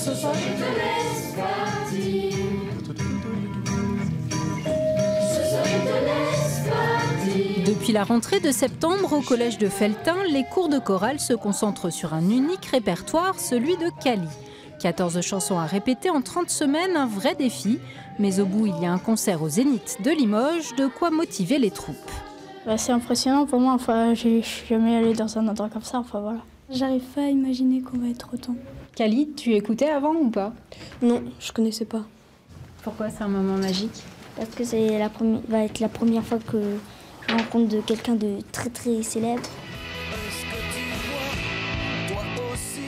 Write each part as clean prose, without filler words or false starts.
Ce soir, je te laisse partir. Ce soir, je te laisse partir. Depuis la rentrée de septembre au collège de Felletin, les cours de chorale se concentrent sur un unique répertoire, celui de Cali. 14 chansons à répéter en 30 semaines, un vrai défi. Mais au bout, il y a un concert au Zénith de Limoges, de quoi motiver les troupes. C'est impressionnant pour moi, je suis jamais allée dans un endroit comme ça, voilà. J'arrive pas à imaginer qu'on va être autant. Cali, tu écoutais avant ou pas? Non, je connaissais pas. Pourquoi c'est un moment magique? Parce que va être la première fois que je rencontre quelqu'un de très très célèbre.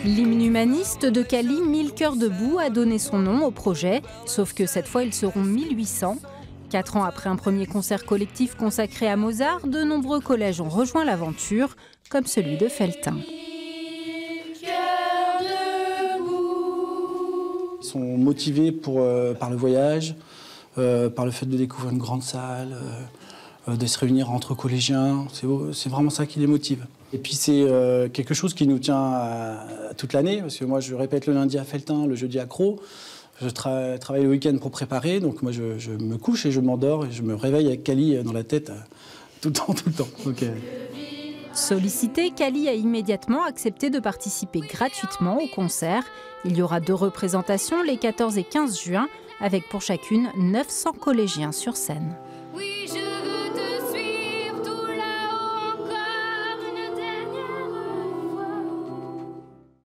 L'hymne humaniste de Cali, 1000 cœurs debout, a donné son nom au projet, sauf que cette fois ils seront 1800. 4 ans après un premier concert collectif consacré à Mozart, de nombreux collèges ont rejoint l'aventure, comme celui de Felletin. Ils sont motivés par le voyage, par le fait de découvrir une grande salle, de se réunir entre collégiens. C'est vraiment ça qui les motive. Et puis c'est quelque chose qui nous tient toute l'année, parce que moi je répète le lundi à Felletin, le jeudi à Crau. Je travaille le week-end pour préparer, donc moi je me couche et je m'endors et je me réveille avec Cali dans la tête tout le temps. Donc, Sollicité, Cali a immédiatement accepté de participer gratuitement au concert. Il y aura 2 représentations les 14 et 15 juin, avec pour chacune 900 collégiens sur scène.